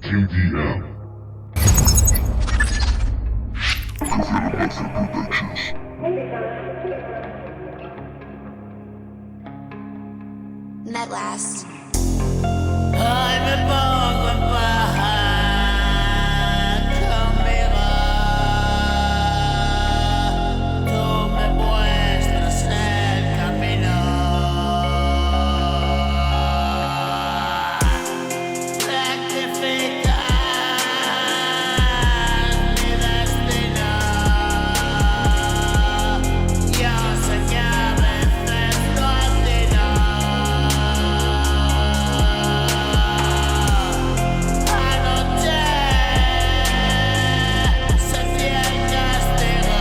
KDM. Productions. Met last. Ay, me pongo en paja conmigo. Tú me muestras el camino. Rectificas mi destino. Yo sé que a veces no atino. Anoche sentí el castigo.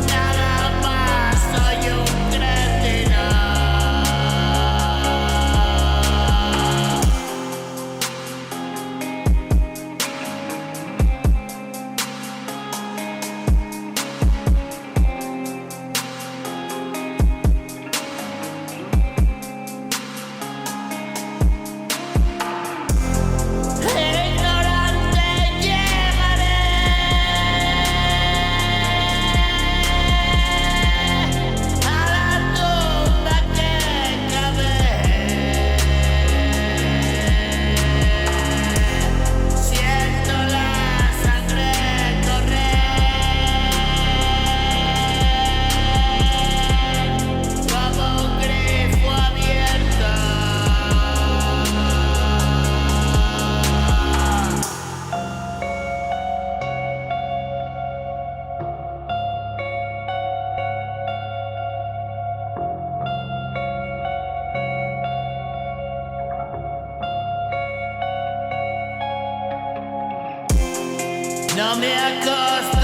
Nada más soy un cretino. Ignorante llegaré a la tumba que cavé. Siento la sangre correr como un grifo abierto. No me acostumbré